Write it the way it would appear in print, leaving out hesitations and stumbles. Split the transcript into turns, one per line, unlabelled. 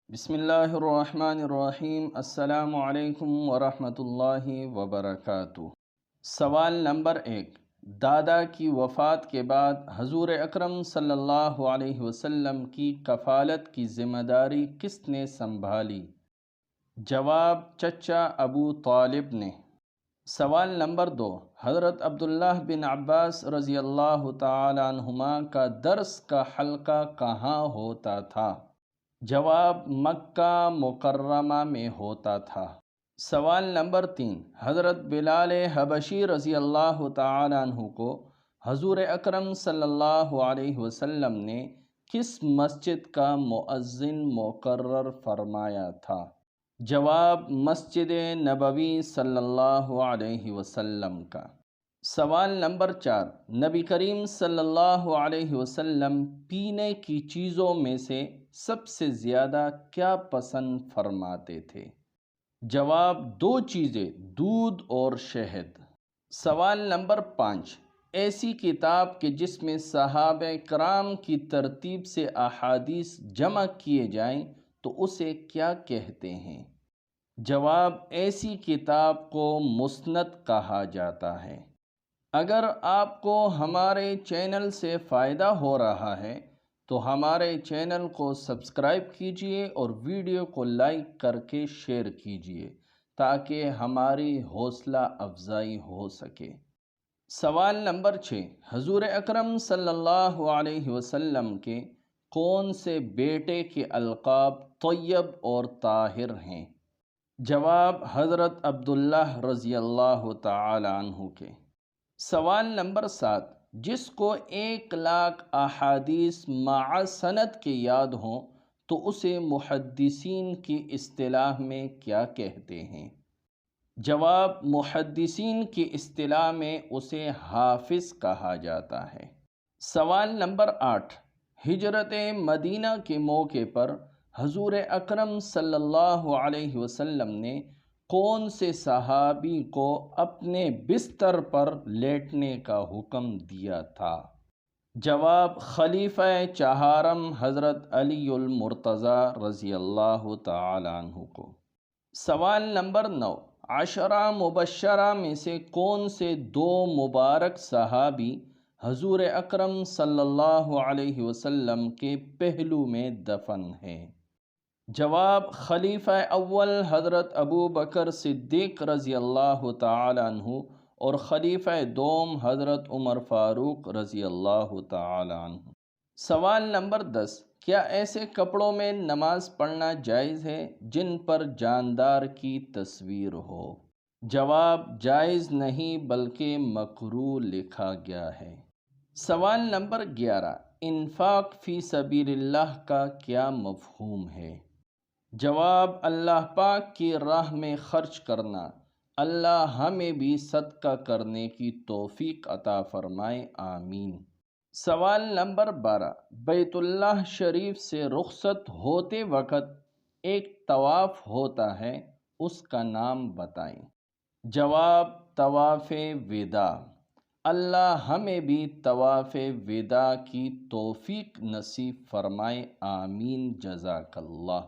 بسم اللہ الرحمن الرحیم۔ السلام علیکم ورحمۃ اللہ وبرکاتہ۔ سوال نمبر 1، دادا کی وفات کے بعد حضور اکرم صلی اللہ علیہ وسلم کی کفالت کی ذمہ داری کس نے سنبھالی؟ جواب، چچا ابو طالب نے۔ سوال نمبر 2، حضرت عبداللہ بن عباس رضی اللہ تعالی عنہما کا درس کا حلقہ کہاں ہوتا تھا؟ جواب، مکہ مکرمہ میں ہوتا تھا۔ سوال نمبر 3، حضرت بلال حبشی رضی اللہ تعالی عنہ کو حضور اکرم صلی اللہ علیہ وسلم نے کس مسجد کا مؤذن مقرر فرمایا تھا؟ جواب، مسجد نبوی صلی اللہ علیہ وسلم کا۔ سوال نمبر 4، نبی کریم صلی اللہ علیہ وسلم پینے کی چیزوں میں سے سب سے زیادہ کیا پسند فرماتے تھے؟ جواب، 2 چیزیں، دودھ اور شہد۔ سوال نمبر 5، ایسی کتاب کہ جس میں صحابہ کرام کی ترتیب سے احادیث جمع کیے جائیں تو اسے کیا کہتے ہیں؟ جواب، ایسی کتاب کو مسند کہا جاتا ہے۔ اگر آپ کو ہمارے چینل سے فائدہ ہو رہا ہے تو ہمارے چینل کو سبسکرائب کیجئے اور ویڈیو کو لائک کر کے شیئر کیجئے تاکہ ہماری حوصلہ افزائی ہو سکے۔ سوال نمبر 6، حضور اکرم صلی اللہ علیہ وسلم کے کون سے بیٹے کے القاب طیب اور طاہر ہیں؟ جواب، حضرت عبداللہ رضی اللہ تعالی عنہ کے۔ سوال نمبر 7، جس کو 1,00,000 احادیث مع سند کے یاد ہوں تو اسے محدثین کی اصطلاح میں کیا کہتے ہیں؟ جواب، محدثین کی اصطلاح میں اسے حافظ کہا جاتا ہے۔ سوال نمبر 8، ہجرت مدینہ کے موقع پر حضور اکرم صلی اللہ علیہ وسلم نے کون سے صحابی کو اپنے بستر پر لیٹنے کا حکم دیا تھا؟ جواب، خلیفہ چہارم حضرت علی المرتضیٰ رضی اللہ تعالی عنہ کو۔ سوال نمبر 9، عشرہ مبشرہ میں سے کون سے 2 مبارک صحابی حضور اکرم صلی اللہ علیہ وسلم کے پہلو میں دفن ہیں؟ جواب، خلیفہ اول حضرت ابو بکر صدیق رضی اللہ تعالی عنہ اور خلیفہ دوم حضرت عمر فاروق رضی اللہ تعالی عنہ۔ سوال نمبر 10، کیا ایسے کپڑوں میں نماز پڑھنا جائز ہے جن پر جاندار کی تصویر ہو؟ جواب، جائز نہیں بلکہ مکروہ لکھا گیا ہے۔ سوال نمبر 11، انفاق فی سبیل اللہ کا کیا مفہوم ہے؟ جواب، اللہ پاک کی راہ میں خرچ کرنا۔ اللہ ہمیں بھی صدقہ کرنے کی توفیق عطا فرمائے، آمین۔ سوال نمبر 12، بیت اللہ شریف سے رخصت ہوتے وقت ایک طواف ہوتا ہے، اس کا نام بتائیں۔ جواب، طواف وداع۔ اللہ ہمیں بھی طواف وداع کی توفیق نصیب فرمائے، آمین، جزاک اللہ۔